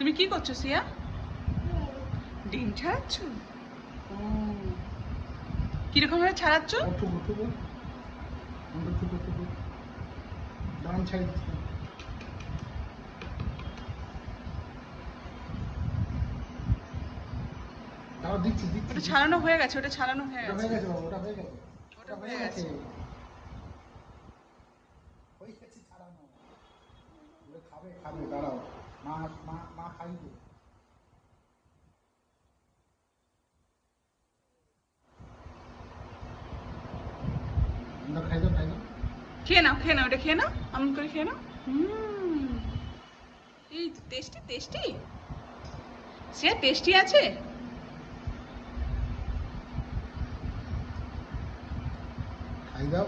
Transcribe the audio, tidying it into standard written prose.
তুমি কি করছো সিয়া? ডিম ছাড়াচ্ছ? ও, কিরকম ভাবে ছাড়াচ্ছ? ওটা ছাড়ানো হয়ে গেছে, ওটা ছাড়ানো হয়ে গেছে, ওটা হয়ে গেছে। খাবে খাবে, দাঁড়াও, মা মা মা খাইবে। খাই দাও খাই দাও। খেয়ে নাও খেয়ে নাও, ওটা খেয়ে নাও, এমন করে খেয়ে নাও। এই তো টেস্টি টেস্টি। সে টেস্টি আছে। খাই দাও।